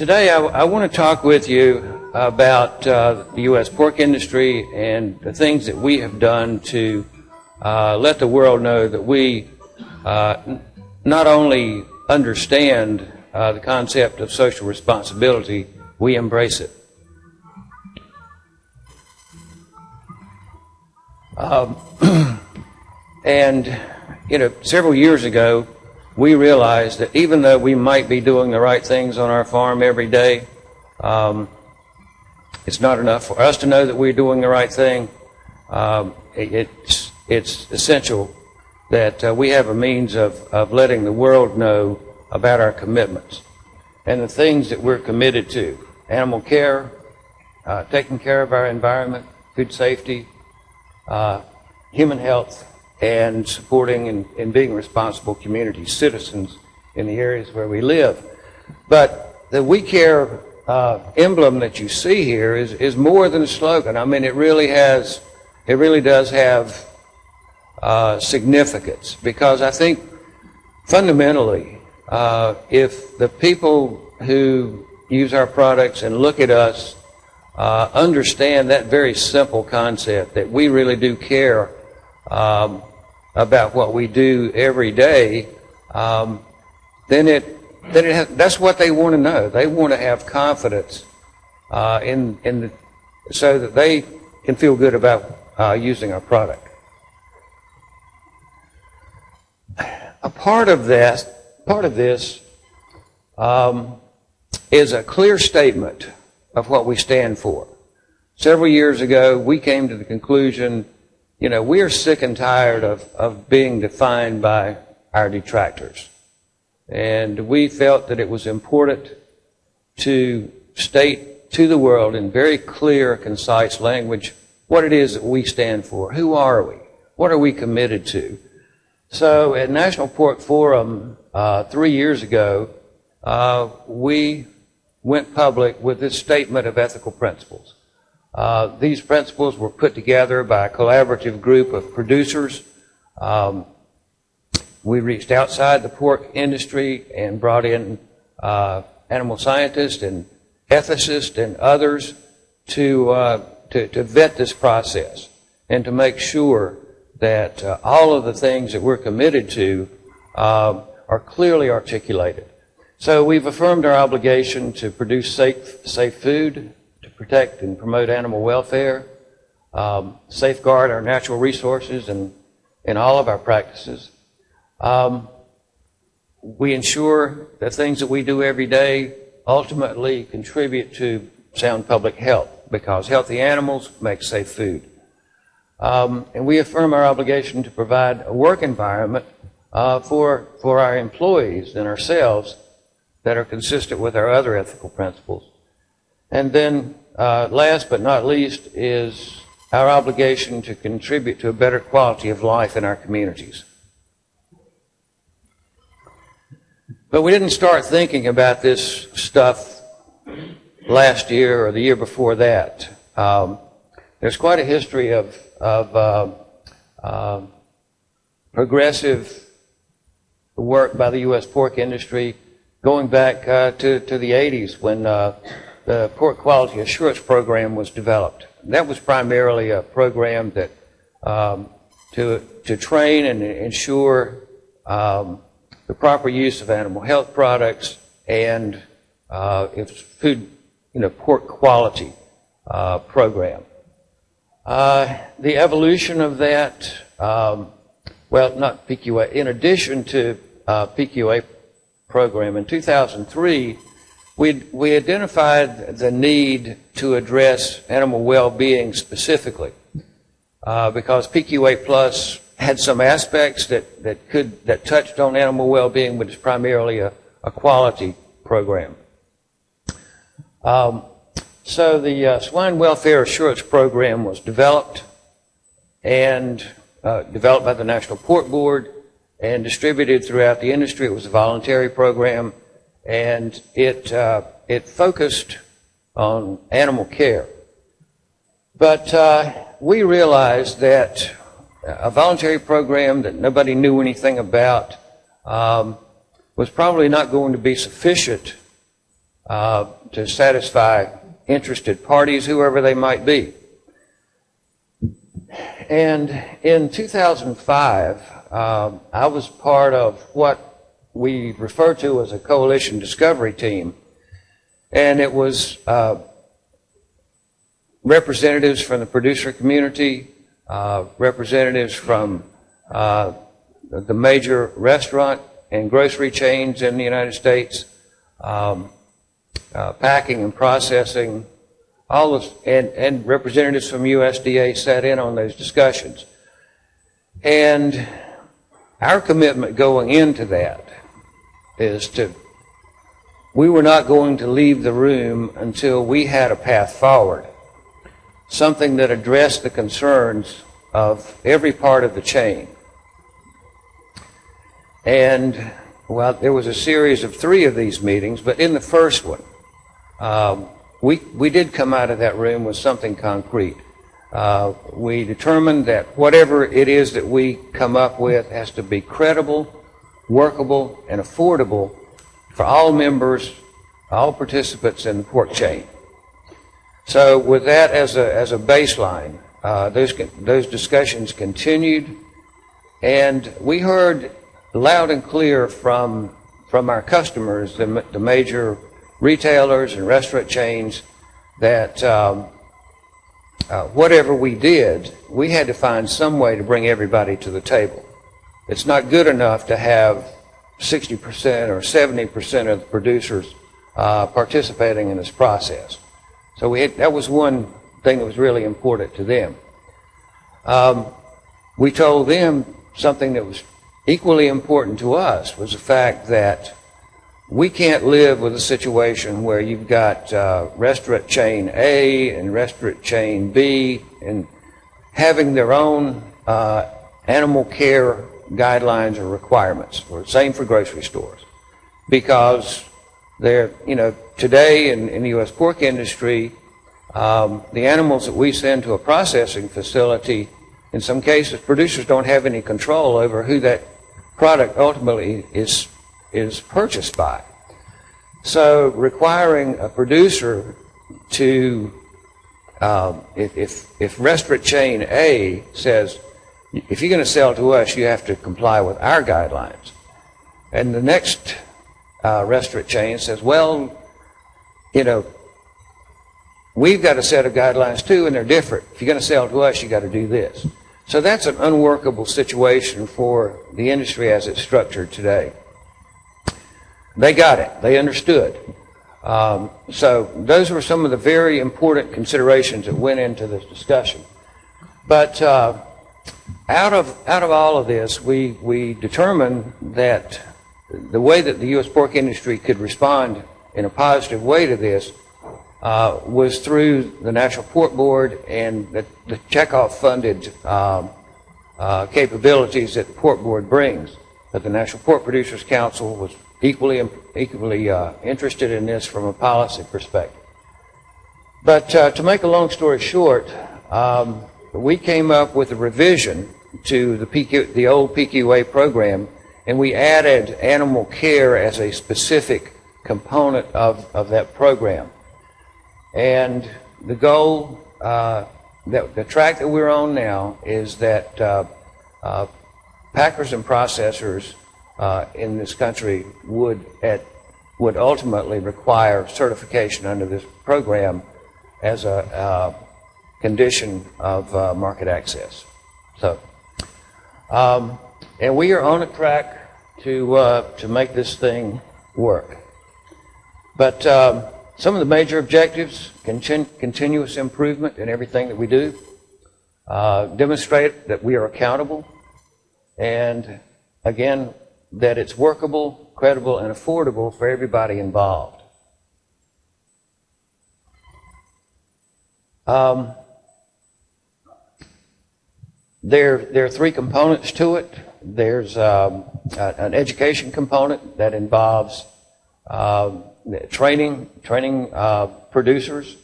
Today I want to talk with you about the U.S. pork industry and the things that we have done to let the world know that we not only understand the concept of social responsibility, we embrace it. And, several years ago, we realized that even though we might be doing the right things on our farm every day, it's not enough for us to know that we're doing the right thing. It's essential that we have a means of letting the world know about our commitments and the things that we're committed to. Animal care, taking care of our environment, food safety, human health, and supporting and being responsible community citizens in the areas where we live. But the We Care emblem that you see here is more than a slogan. I mean, it really does have significance, because I think fundamentally, if the people who use our products and look at us understand that very simple concept that we really do care about what we do every day, that's what they want to know. They want to have confidence so that they can feel good about using our product. A part of this is a clear statement of what we stand for. Several years ago, we came to the conclusion, we are sick and tired of being defined by our detractors. And we felt that it was important to state to the world in very clear, concise language what it is that we stand for. Who are we? What are we committed to? So at National Pork Forum 3 years ago, we went public with this statement of ethical principles. These principles were put together by a collaborative group of producers. We reached outside the pork industry and brought in animal scientists and ethicists and others to vet this process and to make sure that all of the things that we're committed to are clearly articulated. So we've affirmed our obligation to produce safe food, to protect and promote animal welfare, safeguard our natural resources in all of our practices. We ensure that things that we do every day ultimately contribute to sound public health, because healthy animals make safe food. And we affirm our obligation to provide a work environment for our employees and ourselves that are consistent with our other ethical principles. And then, last but not least, is our obligation to contribute to a better quality of life in our communities. But we didn't start thinking about this stuff last year or the year before that. There's quite a history of progressive work by the U.S. pork industry going back to the 80s when the Pork Quality Assurance Program was developed. That was primarily a program that to train and ensure the proper use of animal health products and food, pork quality program. The evolution of that, not PQA, in addition to PQA program, in 2003, we identified the need to address animal well-being specifically because PQA Plus had some aspects that touched on animal well-being, but it's primarily a quality program. So the Swine Welfare Assurance Program was developed and developed by the National Pork Board and distributed throughout the industry. It was a voluntary program, and it focused on animal care. But we realized that a voluntary program that nobody knew anything about was probably not going to be sufficient to satisfy interested parties, whoever they might be. And in 2005, I was part of what we refer to as a coalition discovery team. And it was representatives from the producer community, representatives from the major restaurant and grocery chains in the United States, packing and processing, all of, and representatives from USDA sat in on those discussions. And our commitment going into that is we were not going to leave the room until we had a path forward, something that addressed the concerns of every part of the chain. And, well, there was a series of 3 of these meetings, but in the first one, we did come out of that room with something concrete. We determined that whatever it is that we come up with has to be credible, workable, and affordable for all members, all participants in the pork chain. So with that as a baseline, those discussions continued, and we heard loud and clear from our customers, the major retailers and restaurant chains, that whatever we did, we had to find some way to bring everybody to the table. It's not good enough to have 60% or 70% of the producers participating in this process. So that was one thing that was really important to them. We told them something that was equally important to us, was the fact that we can't live with a situation where you've got restaurant chain A and restaurant chain B and having their own animal care guidelines or requirements, or same for grocery stores, because they're, today in the U.S. pork industry, the animals that we send to a processing facility, in some cases, producers don't have any control over who that product ultimately is purchased by. So requiring a producer to, if restaurant chain A says, if you're going to sell to us, you have to comply with our guidelines, and the next restaurant chain says, well, we've got a set of guidelines too, and they're different. If you're going to sell to us, you got to do this. So that's an unworkable situation for the industry as it's structured today. They got it. They understood. So those were some of the very important considerations that went into this discussion. But out of all of this, we determined that the way that the U.S. pork industry could respond in a positive way to this was through the National Pork Board and the checkoff-funded capabilities that the Pork Board brings. But the National Pork Producers Council was equally interested in this from a policy perspective. But to make a long story short, we came up with a revision to the old PQA program, and we added animal care as a specific component of that program. And the goal, the track that we're on now, is that packers and processors in this country would ultimately require certification under this program as a condition of market access. So, and we are on a track to make this thing work. But some of the major objectives: continuous improvement in everything that we do, demonstrate that we are accountable, and again, that it's workable, credible, and affordable for everybody involved. There are 3 components to it. There's an education component that involves training producers,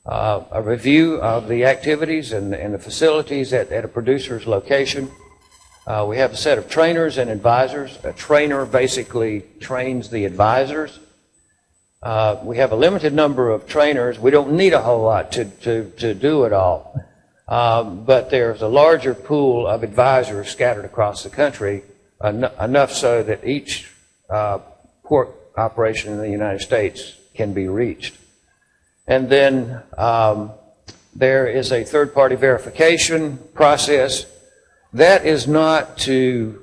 a review of the activities and the facilities at a producer's location. We have a set of trainers and advisors. A trainer basically trains the advisors, We have a limited number of trainers. We don't need a whole lot to do it all. But there's a larger pool of advisors scattered across the country, enough so that each port operation in the United States can be reached. And then there is a third-party verification process. That is not a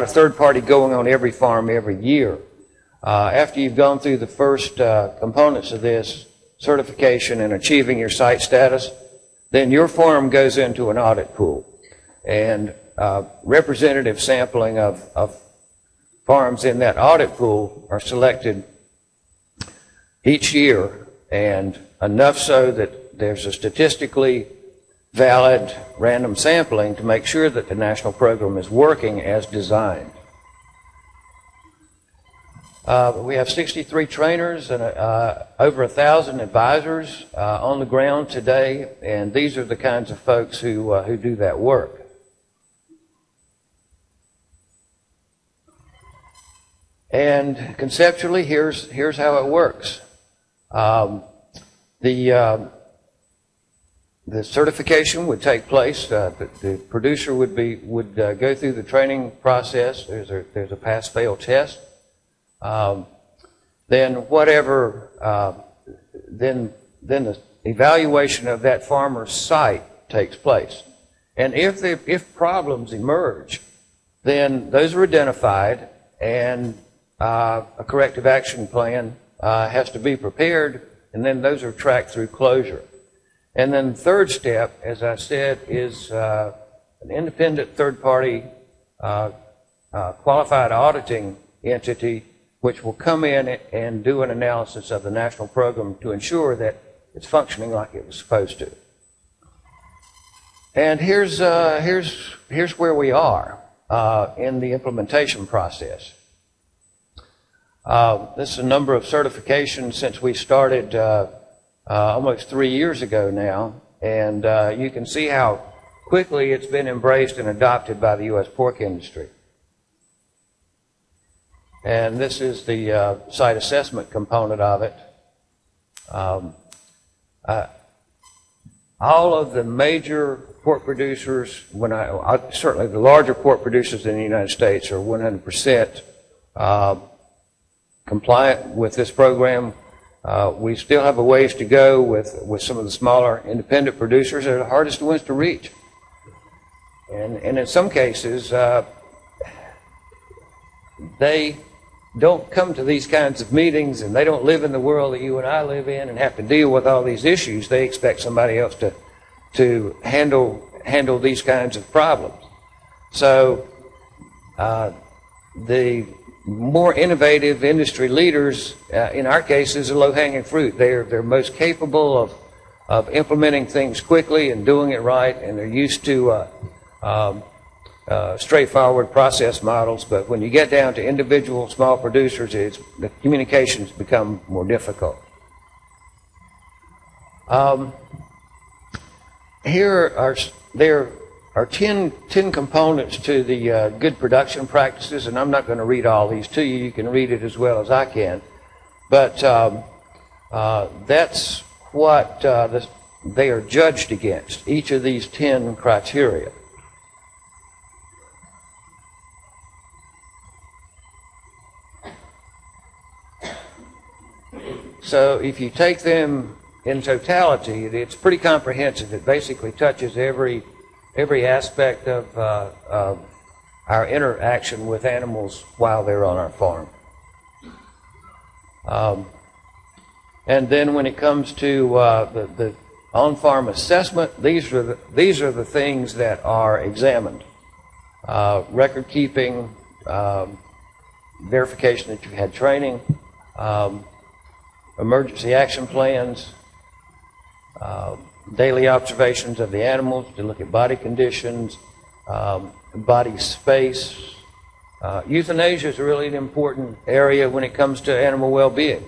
third party going on every farm every year. After you've gone through the first components of this, certification and achieving your site status, then your farm goes into an audit pool. And representative sampling of farms in that audit pool are selected each year, and enough so that there's a statistically valid random sampling to make sure that the national program is working as designed. We have 63 trainers and over 1,000 advisors on the ground today, and these are the kinds of folks who do that work. And conceptually, here's how it works. The certification would take place. The producer would go through the training process. There's a pass-fail test. Then the evaluation of that farmer's site takes place. And if problems emerge, then those are identified, and a corrective action plan has to be prepared, and then those are tracked through closure. And then the third step, as I said, is an independent third-party qualified auditing entity which will come in and do an analysis of the national program to ensure that it's functioning like it was supposed to. And here's where we are in the implementation process. This is a number of certifications since we started almost 3 years ago now, and you can see how quickly it's been embraced and adopted by the U.S. pork industry. And this is the site assessment component of it. All of the major pork producers, certainly the larger pork producers in the United States, are 100% compliant with this program. We still have a ways to go with some of the smaller independent producers that are the hardest ones to reach. And in some cases, they don't come to these kinds of meetings, and they don't live in the world that you and I live in and have to deal with all these issues. They expect somebody else to handle these kinds of problems. So the more innovative industry leaders, in our case, is a low-hanging fruit. They're most capable of implementing things quickly and doing it right, and they're used to straightforward process models. But when you get down to individual small producers, the communications become more difficult. There are 10 components to the good production practices, and I'm not going to read all these to you. You can read it as well as I can. But that's what they are judged against, each of these 10 criteria. So if you take them in totality, it's pretty comprehensive. It basically touches every aspect of our interaction with animals while they're on our farm. And then when it comes to the on-farm assessment, these are the things that are examined. Record keeping, verification that you've had training, emergency action plans, daily observations of the animals to look at body conditions, body space. Euthanasia is really an important area when it comes to animal well-being.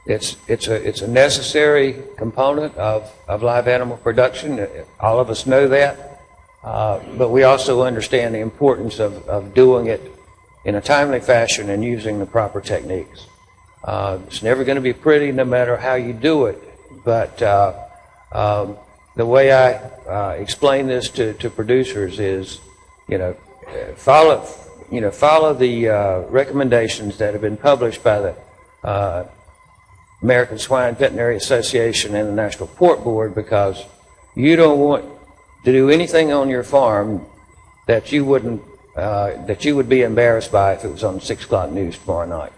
It's a necessary component of live animal production. All of us know that, but we also understand the importance of doing it in a timely fashion and using the proper techniques. It's never going to be pretty no matter how you do it, but the way I explain this to producers is, follow the recommendations that have been published by the American Swine Veterinary Association and the National Pork Board, because you don't want to do anything on your farm that you wouldn't that you would be embarrassed by if it was on the 6 o'clock news tomorrow night.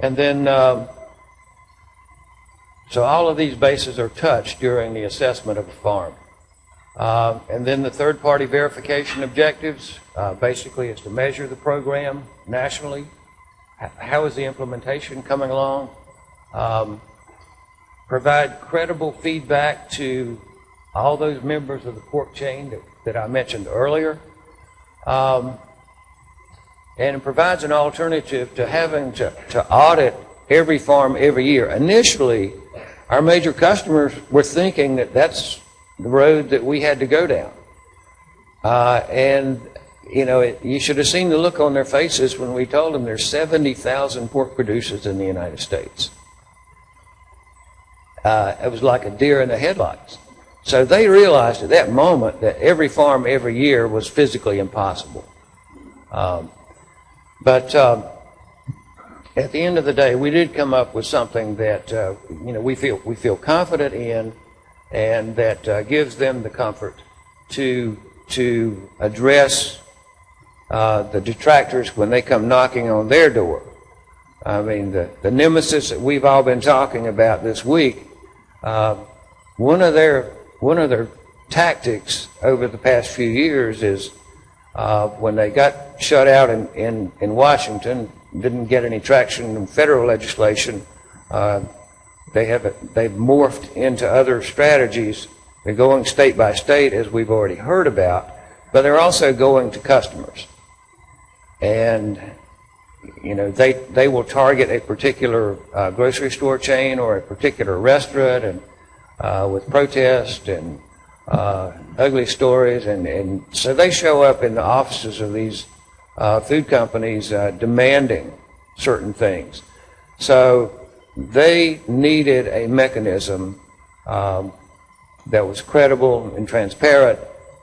And then, so all of these bases are touched during the assessment of a farm. And then the third-party verification objectives basically is to measure the program nationally. How is the implementation coming along? Provide credible feedback to all those members of the pork chain that I mentioned earlier. And it provides an alternative to having to audit every farm every year. Initially, our major customers were thinking that that's the road that we had to go down. And, you should have seen the look on their faces when we told them there's 70,000 pork producers in the United States. It was like a deer in the headlights. So they realized at that moment that every farm every year was physically impossible. But at the end of the day, we did come up with something that we feel confident in, and that gives them the comfort to address the detractors when they come knocking on their door. I mean, the nemesis that we've all been talking about this week. One of their tactics over the past few years is when they got shut out in Washington, didn't get any traction in federal legislation. They've morphed into other strategies. They're going state by state, as we've already heard about, but they're also going to customers. And they will target a particular grocery store chain or a particular restaurant, and with protest and ugly stories, and so they show up in the offices of these food companies demanding certain things. So they needed a mechanism that was credible and transparent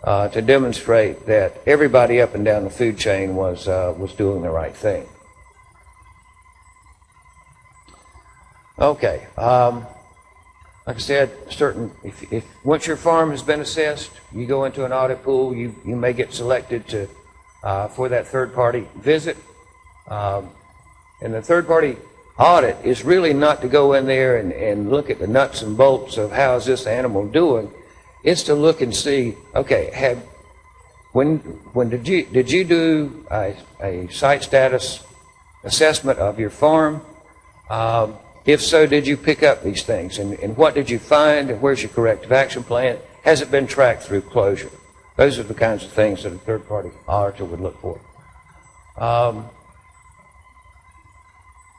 to demonstrate that everybody up and down the food chain was doing the right thing. Okay. Like I said, if once your farm has been assessed, you go into an audit pool, you may get selected for that third-party visit. And the third-party audit is really not to go in there and look at the nuts and bolts of how is this animal doing. It's to look and see, okay, when did you do a site status assessment of your farm? If so, did you pick up these things? And what did you find? And where's your corrective action plan? Has it been tracked through closure? Those are the kinds of things that a third-party auditor would look for.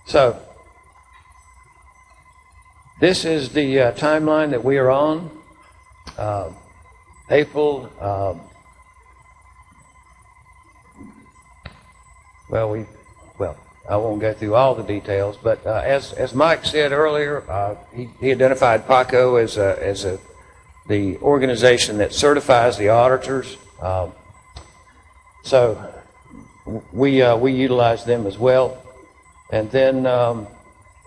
So this is the timeline that we are on. April, I won't go through all the details, but as Mike said earlier, he identified PACO as the organization that certifies the auditors. So we utilize them as well. And then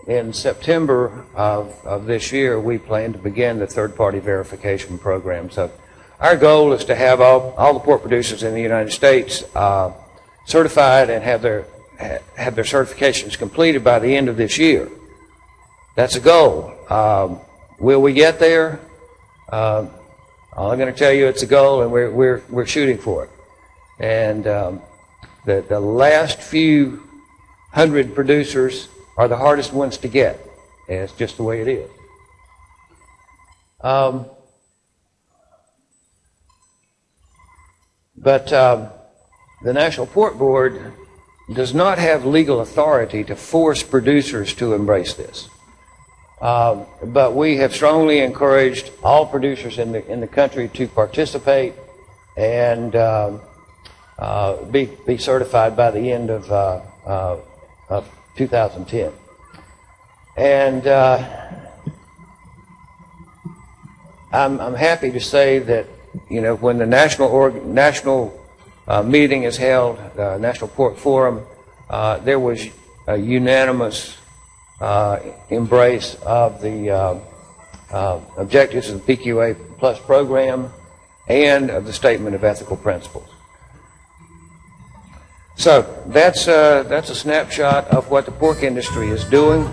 in September of this year, we plan to begin the third-party verification program. So our goal is to have all the pork producers in the United States certified and have their certifications completed by the end of this year. That's a goal. Will we get there? All I'm going to tell you, it's a goal, and we're shooting for it. And the last few hundred producers are the hardest ones to get. And it's just the way it is. But the National Pork Board does not have legal authority to force producers to embrace this. But we have strongly encouraged all producers in the country to participate, and be certified by the end of 2010. And I'm happy to say that, you know, when the national meeting is held, National Pork Forum, there was a unanimous embrace of the objectives of the PQA Plus program and of the Statement of Ethical Principles. So that's a snapshot of what the pork industry is doing.